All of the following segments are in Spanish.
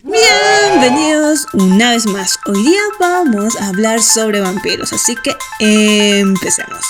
Bienvenidos una vez más. Hoy día vamos a hablar sobre vampiros, así que empecemos.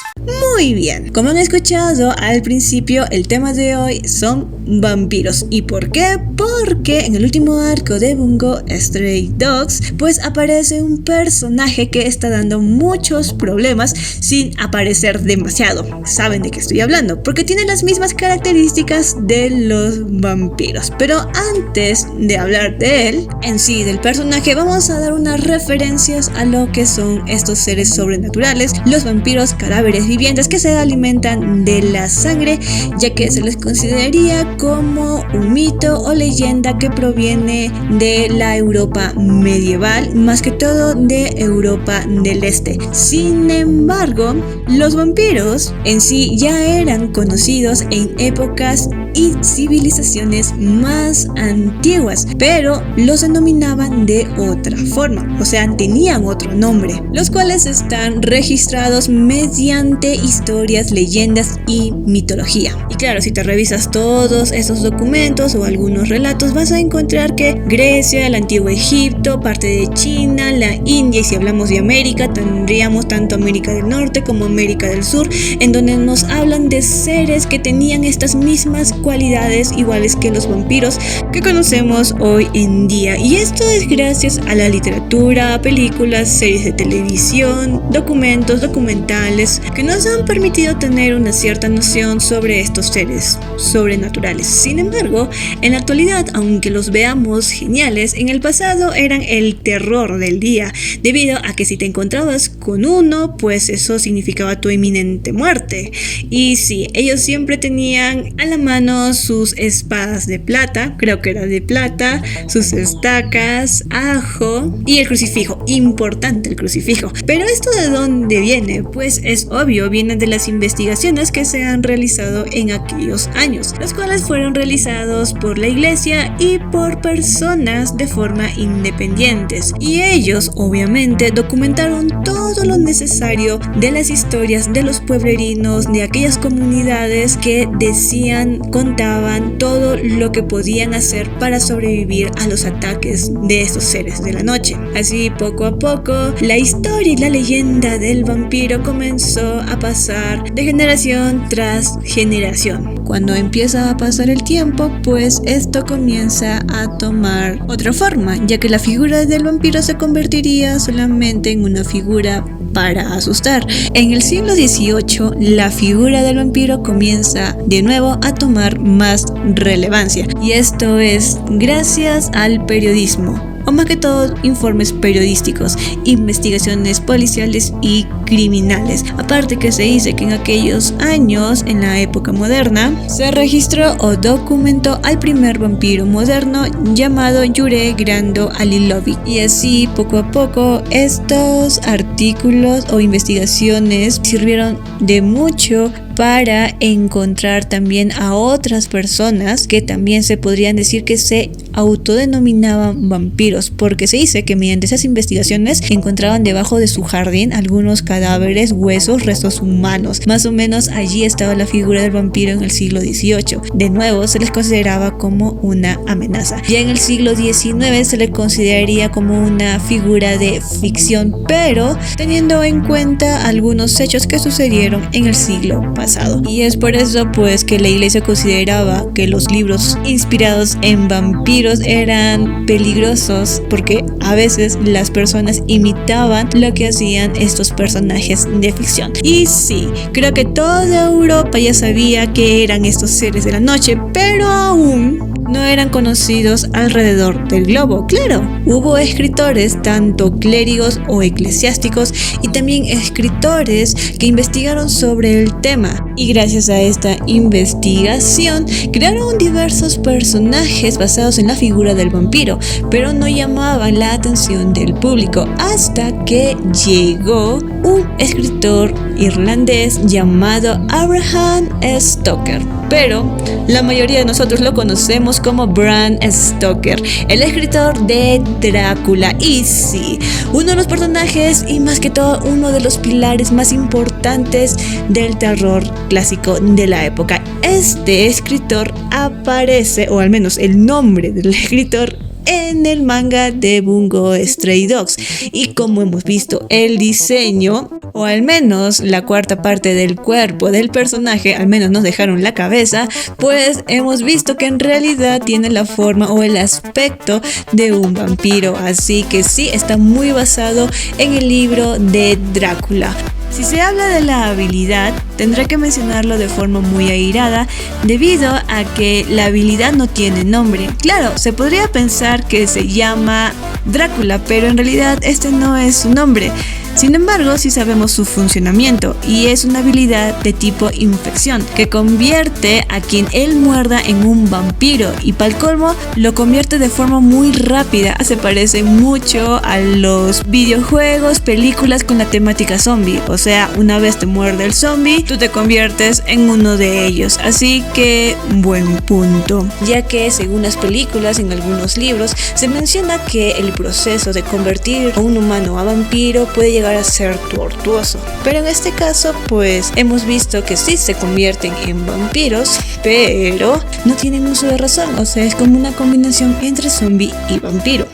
Muy bien, como han escuchado al principio, el tema de hoy son vampiros. ¿Y por qué? Porque en el último arco de Bungo Stray Dogs, pues aparece un personaje que está dando muchos problemas sin aparecer demasiado. ¿Saben de qué estoy hablando? Porque tiene las mismas características de los vampiros. Pero antes de hablar de él, en sí del personaje, vamos a dar unas referencias a lo que son estos seres sobrenaturales, los vampiros cadáveres vivientes que se alimentan de la sangre, ya que se les consideraría como un mito o leyenda que proviene de la Europa medieval, más que todo de Europa del Este. Sin embargo, los vampiros en sí ya eran conocidos en épocas y civilizaciones más antiguas, pero los denominaban de otra forma, o sea, tenían otro nombre, los cuales están registrados mediante historias, leyendas y mitología. Y claro, si te revisas todos esos documentos o algunos relatos, vas a encontrar que Grecia, el antiguo Egipto, parte de China, la India, y si hablamos de América, tendríamos tanto América del Norte como América del Sur, en donde nos hablan de seres que tenían estas mismas cualidades iguales que los vampiros que conocemos hoy en día. Y esto es gracias a la literatura, películas, series de televisión, documentos, documentales que nos han permitido tener una cierta noción sobre estos seres sobrenaturales. Sin embargo, en la actualidad, aunque los veamos geniales, en el pasado eran el terror del día, debido a que si te encontrabas con uno, pues eso significaba tu inminente muerte. Y sí, ellos siempre tenían a la mano sus espadas de plata, creo que era de plata, sus estacas, ajo y el crucifijo. Importante el crucifijo. Pero ¿esto de dónde viene? Pues es obvio, viene de las investigaciones que se han realizado en aquellos años, los cuales fueron realizados por la iglesia y por personas de forma independientes. Y ellos obviamente documentaron todo lo necesario de las historias de los pueblerinos, de aquellas comunidades que decían, contaban todo lo que podían hacer para sobrevivir a los ataques de estos seres de la noche. Así poco a poco la historia y la leyenda del vampiro comenzó a pasar de generación tras generación. Cuando empieza a pasar el tiempo, pues esto comienza a tomar otra forma, ya que la figura del vampiro se convertiría solamente en una figura para asustar. En el siglo XVIII, la figura del vampiro comienza de nuevo a tomar más relevancia, y esto es gracias al periodismo, o más que todo informes periodísticos, investigaciones policiales y criminales. Aparte que se dice que en aquellos años, en la época moderna, se registró o documentó al primer vampiro moderno llamado Jure Grando Alilovic. Y así poco a poco estos artículos o investigaciones sirvieron de mucho para encontrar también a otras personas que también se podrían decir que se autodenominaban vampiros, porque se dice que mediante esas investigaciones encontraban debajo de su jardín algunos cadáveres, huesos, restos humanos. Más o menos allí estaba la figura del vampiro en el siglo XVIII. De nuevo, se les consideraba como una amenaza. Ya en el siglo XIX se le consideraría como una figura de ficción, pero teniendo en cuenta algunos hechos que sucedieron en el siglo pasado. Y es por eso pues que la iglesia consideraba que los libros inspirados en vampiros eran peligrosos, porque a veces las personas imitaban lo que hacían estos personajes de ficción. Y sí, creo que toda Europa ya sabía que eran estos seres de la noche, pero aún no eran conocidos alrededor del globo. Claro, hubo escritores, tanto clérigos o eclesiásticos, y también escritores que investigaron sobre el tema. Y gracias a esta investigación crearon diversos personajes basados en la figura del vampiro, pero no llamaban la atención del público hasta que llegó un escritor irlandés llamado Abraham Stoker. Pero la mayoría de nosotros lo conocemos como Bram Stoker, el escritor de Drácula. Y sí, uno de los personajes y más que todo uno de los pilares más importantes del terror clásico de la época. Este escritor aparece, o al menos el nombre del escritor en el manga de Bungo Stray Dogs. Y como hemos visto el diseño, o al menos la cuarta parte del cuerpo del personaje, al menos nos dejaron la cabeza, pues hemos visto que en realidad tiene la forma o el aspecto de un vampiro. Así que sí, está muy basado en el libro de Drácula. Si se habla de la habilidad, tendré que mencionarlo de forma muy airada, debido a que la habilidad no tiene nombre. Claro, se podría pensar que se llama Drácula, pero en realidad este no es su nombre. Sin embargo, sí sabemos su funcionamiento, y es una habilidad de tipo infección, que convierte a quien él muerda en un vampiro, y para el colmo, lo convierte de forma muy rápida. Se parece mucho a los videojuegos, películas con la temática zombie. O sea, una vez te muerde el zombie, tú te conviertes en uno de ellos. Así que, buen punto. Ya que según las películas, en algunos libros, se menciona que el proceso de convertir a un humano a vampiro puede llegar a ser tortuoso, pero en este caso pues hemos visto que sí se convierten en vampiros, pero no tienen uso de razón. O sea, es como una combinación entre zombie y vampiro.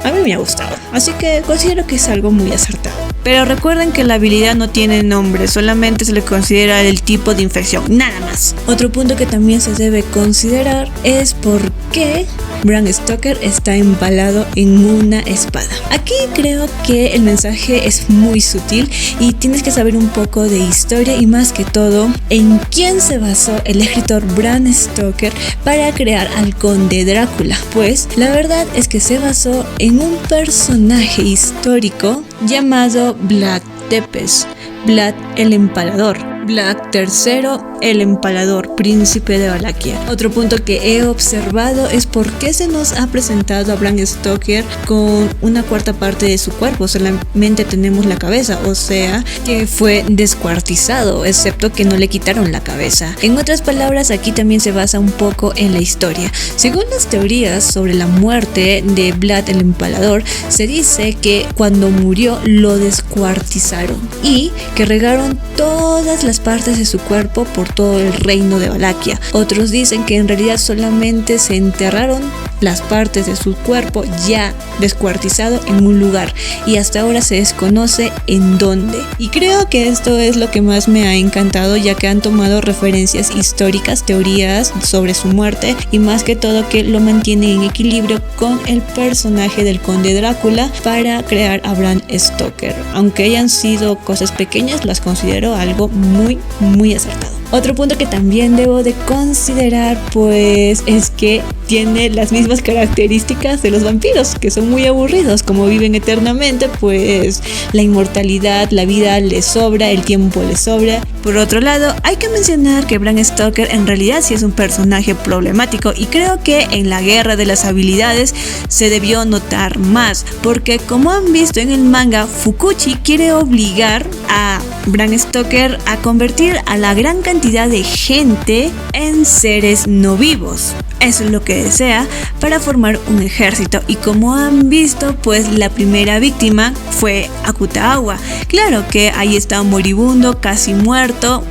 A mí me ha gustado, así que considero que es algo muy acertado. Pero recuerden que la habilidad no tiene nombre, solamente se le considera el tipo de infección, nada más. Otro punto que también se debe considerar es por qué Bram Stoker está empalado en una espada. Aquí creo que el mensaje es muy sutil y tienes que saber un poco de historia, y más que todo en quién se basó el escritor Bram Stoker para crear al conde Drácula. Pues la verdad es que se basó en un personaje histórico llamado Vlad Tepes, Vlad el Empalador, Vlad III el Empalador, príncipe de Valaquia. Otro punto que he observado es por qué se nos ha presentado a Bram Stoker con una cuarta parte de su cuerpo, solamente tenemos la cabeza, o sea que fue descuartizado, excepto que no le quitaron la cabeza. En otras palabras, aquí también se basa un poco en la historia. Según las teorías sobre la muerte de Vlad el Empalador, se dice que cuando murió lo descuartizaron y que regaron todas las partes de su cuerpo por todo el reino de Valaquia. Otros dicen que en realidad solamente se enterraron las partes de su cuerpo ya descuartizado en un lugar, y hasta ahora se desconoce en dónde. Y creo que esto es lo que más me ha encantado, ya que han tomado referencias históricas, teorías sobre su muerte, y más que todo que lo mantiene en equilibrio con el personaje del conde Drácula para crear a Bram Stoker. Aunque hayan sido cosas pequeñas, las considero algo muy acertado. Otro punto que también debo de considerar pues es que tiene las mismas características de los vampiros, que son muy aburridos. Como viven eternamente, pues la inmortalidad, la vida les sobra, el tiempo les sobra. Por otro lado, hay que mencionar que Bram Stoker en realidad sí es un personaje problemático, y creo que en la guerra de las habilidades se debió notar más, porque como han visto en el manga, Fukuchi quiere obligar a Bram Stoker a convertir a la gran cantidad de gente en seres no vivos. Eso es lo que desea para formar un ejército, y como han visto, pues la primera víctima fue Akutagawa. Claro que ahí está moribundo, casi muerto,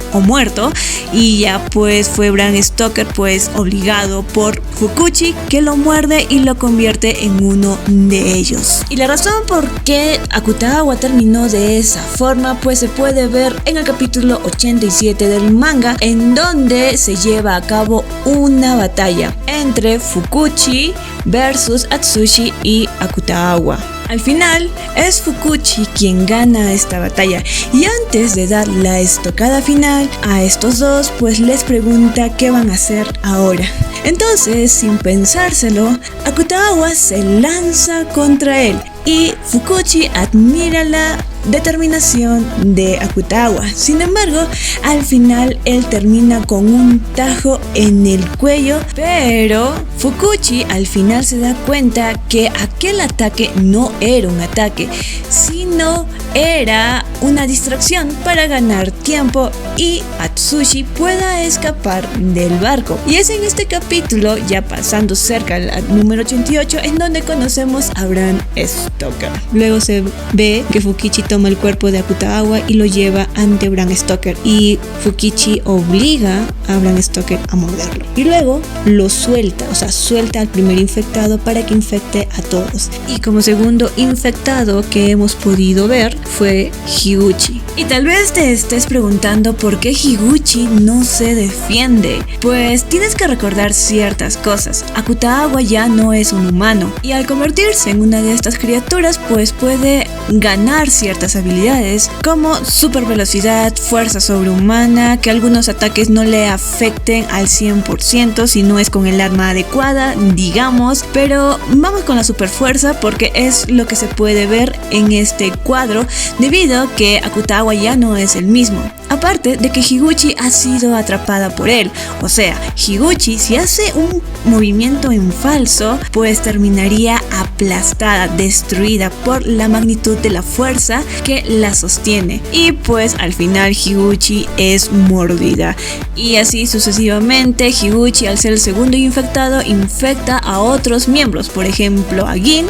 y ya pues fue Bram Stoker pues obligado por Fukuchi, que lo muerde y lo convierte en uno de ellos. Y la razón por qué Akutagawa terminó de esa forma pues se puede ver en el capítulo 87 del manga, en donde se lleva a cabo una batalla entre Fukuchi versus Atsushi y Akutagawa. Al final es Fukuchi quien gana esta batalla, y antes de dar la estocada final a estos dos pues les pregunta qué van a hacer ahora. Entonces, sin pensárselo, Akutagawa se lanza contra él, y Fukuchi admira la determinación de Akutagawa. Sin embargo, al final él termina con un tajo en el cuello, pero Fukuchi al final se da cuenta que aquel ataque no era un ataque, sino era una distracción para ganar tiempo y Atsushi pueda escapar del barco. Y es en este capítulo, ya pasando cerca al número 88, en donde conocemos a Bram Stoker. Luego se ve que Fukichi toma el cuerpo de Akutagawa y lo lleva ante Bram Stoker, y Fukichi obliga a Bram Stoker a morderlo. Y luego lo suelta, o sea, suelta al primer infectado para que infecte a todos. Y como segundo infectado que hemos podido ver fue Higuchi. Y tal vez te estés preguntando por qué Higuchi no se defiende. Pues tienes que recordar ciertas cosas. Akutagawa ya no es un humano, y al convertirse en una de estas criaturas, pues puede ganar ciertas habilidades como super velocidad, fuerza sobrehumana, que algunos ataques no le afecten al 100% si no es con el arma adecuada, digamos. Pero vamos con la super fuerza porque es lo que se puede ver en este cuadro, debido a que Akutagawa ya no es el mismo. Aparte de que Higuchi ha sido atrapada por él. O sea, Higuchi, si hace un movimiento en falso, pues terminaría aplastada, destruida por la magnitud de la fuerza que la sostiene. Y pues al final Higuchi es mordida. Y así sucesivamente, Higuchi, al ser el segundo infectado, infecta a otros miembros. Por ejemplo, a Gin,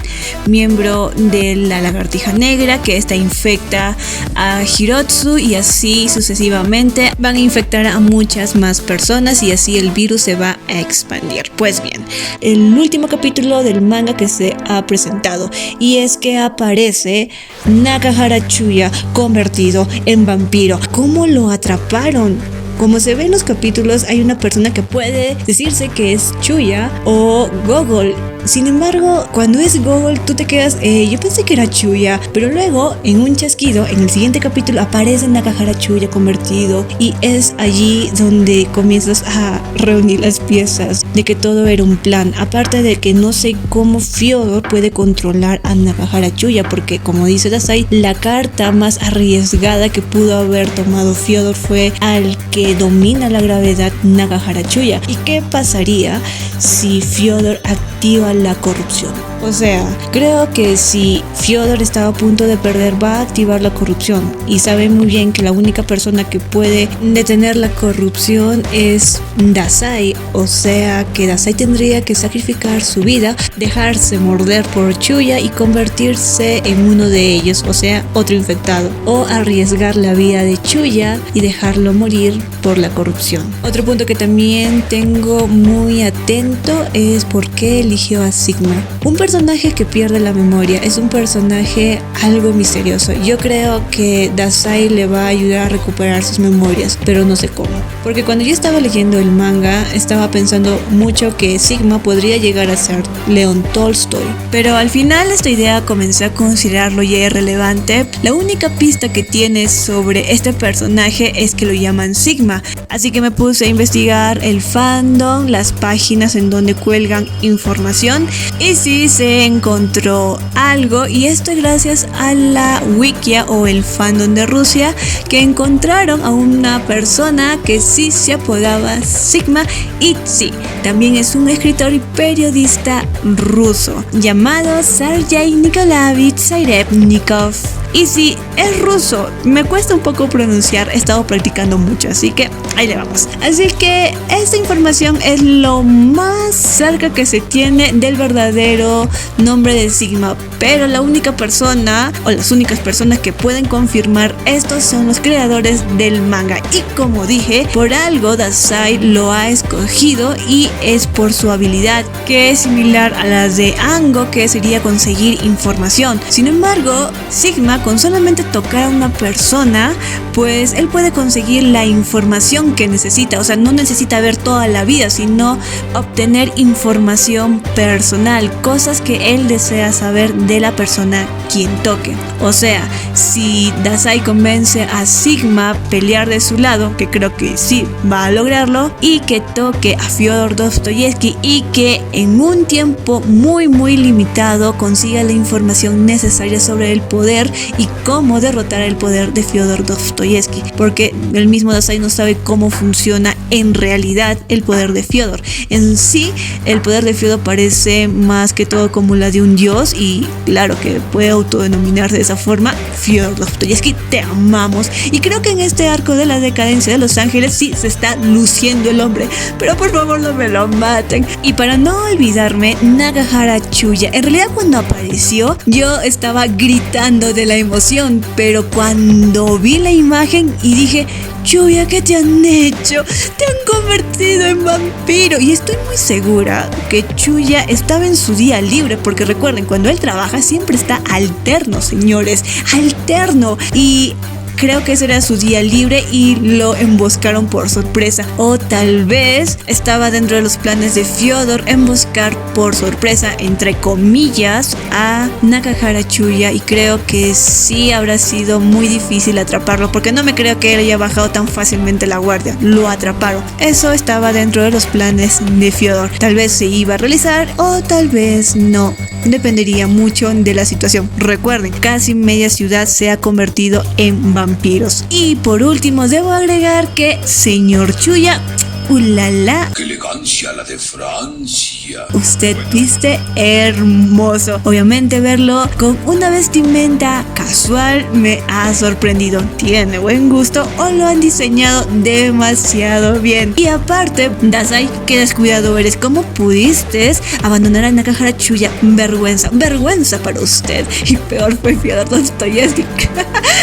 miembro de la lagartija negra, que esta infecta a Hirotsu, y así sucesivamente van a infectar a muchas más personas, y así el virus se va a expandir. Pues bien, el último capítulo del manga que se ha presentado, y es que aparece Nakahara Chuya convertido en vampiro. ¿Cómo lo atraparon? Como se ve en los capítulos, hay una persona que puede decirse que es Chuya o Gogol. Sin embargo, cuando es Gogol, tú te quedas, yo pensé que era Chuya. Pero luego, en un chasquido, en el siguiente capítulo, aparece Nakahara Chuya convertido, y es allí donde comienzas a reunir las piezas de que todo era un plan. Aparte de que no sé cómo Fyodor puede controlar a Nakahara Chuya, porque como dice Dazai, la carta más arriesgada que pudo haber tomado Fyodor fue al que domina la gravedad, Nakahara Chuya. ¿Y qué pasaría si Fyodor activa la corrupción? O sea, creo que si Fyodor estaba a punto de perder, va a activar la corrupción, y sabe muy bien que la única persona que puede detener la corrupción es Dazai. O sea que Dazai tendría que sacrificar su vida, dejarse morder por Chuya y convertirse en uno de ellos, o sea, otro infectado, o arriesgar la vida de Chuya y dejarlo morir por la corrupción. Otro punto que también tengo muy atento es por qué eligió a Sigma. Un personaje que pierde la memoria es un personaje algo misterioso. Yo creo que Dazai le va a ayudar a recuperar sus memorias, pero no sé cómo. Porque cuando yo estaba leyendo el manga, estaba pensando mucho que Sigma podría llegar a ser León Tolstoy. Pero al final esta idea comencé a considerarlo ya irrelevante. La única pista que tiene sobre este personaje es que lo llaman Sigma. Así que me puse a investigar el fandom, las páginas en donde cuelgan información, y sí se encontró algo, y esto es gracias a la Wikia o el fandom de Rusia, que encontraron a una persona que sí se apodaba Sigma, y sí, también es un escritor y periodista ruso llamado Sergei Nikolaevich Zarebnikov. Y sí, es ruso, me cuesta un poco pronunciar, he estado practicando mucho, así que ahí le vamos. Así que esta información es lo más cerca que se tiene del verdadero nombre de Sigma, pero la única persona o las únicas personas que pueden confirmar esto son los creadores del manga. Y como dije, por algo Dazai lo ha escogido, y es por su habilidad, que es similar a las de Ango, que sería conseguir información. Sin embargo, Sigma, con solamente tocar a una persona, pues él puede conseguir la información que necesita. O sea, no necesita ver toda la vida, sino obtener información personal, cosas que él desea saber de la persona quien toque. O sea, si Dazai convence a Sigma a pelear de su lado, que creo que sí va a lograrlo, y que toque a Fyodor Dostoyevsky, y que en un tiempo muy limitado consiga la información necesaria sobre el poder y cómo derrotar el poder de Fyodor Dostoyevsky, Dostoyevsky, porque el mismo Dazai no sabe cómo funciona en realidad el poder de Fyodor. En sí, el poder de Fyodor parece más que todo como la de un dios, y claro que puede autodenominarse de esa forma. Fyodor Dostoyevsky, te amamos, y creo que en este arco de la decadencia de Los Ángeles sí se está luciendo el hombre, pero por favor no me lo maten. Y para no olvidarme, Nakahara Chuya, en realidad cuando apareció yo estaba gritando de la emoción, pero cuando vi la imagen y dije: Chuya, ¿qué te han hecho? Te han convertido en vampiro. Y estoy muy segura que Chuya estaba en su día libre, porque recuerden, cuando él trabaja siempre está alterno, señores, alterno. Y creo que ese era su día libre y lo emboscaron por sorpresa. O tal vez estaba dentro de los planes de Fyodor emboscar por sorpresa, entre comillas, a Nakahara Chuya. Y creo que sí habrá sido muy difícil atraparlo, porque no me creo que él haya bajado tan fácilmente la guardia. Lo atraparon. Eso estaba dentro de los planes de Fyodor. Tal vez se iba a realizar o tal vez no. Dependería mucho de la situación. Recuerden, casi media ciudad se ha convertido en vampiros. Y por último, debo agregar que señor Chuya, ¡ulala! ¡Qué elegancia la de Francia! Usted viste hermoso. Obviamente verlo con una vestimenta casual me ha sorprendido. Tiene buen gusto o lo han diseñado demasiado bien. Y aparte, Dazai, qué descuidado eres. ¿Cómo pudiste abandonar a Nakahara Chuya? Vergüenza, vergüenza para usted. Y peor fue Fyodor Dostoyevsky.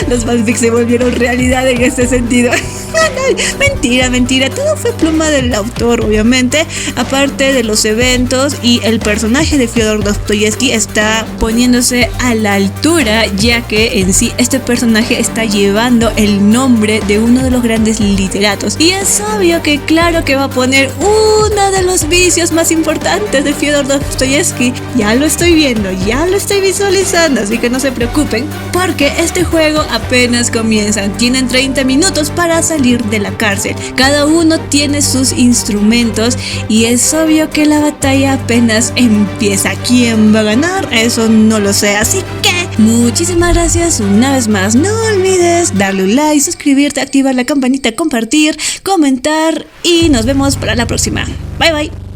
Los fanfics se volvieron realidad en este sentido. Mentira, mentira. Todo fue pluma del autor, obviamente. Aparte de los eventos, y el personaje de Fyodor Dostoyevsky está poniéndose a la altura, ya que en sí este personaje está llevando el nombre de uno de los grandes literatos. Y es obvio que claro que va a poner uno de los vicios más importantes de Fyodor Dostoyevsky. Ya lo estoy viendo, ya lo estoy visualizando, así que no se preocupen, porque este juego apenas comienza. Tienen 30 minutos para salir de la cárcel. Cada uno tiene sus instrumentos y es obvio que la batalla apenas empieza. ¿Quién va a ganar? Eso no lo sé, así que muchísimas gracias una vez más. No olvides darle un like, suscribirte, activar la campanita, compartir, comentar, y nos vemos para la próxima. Bye bye.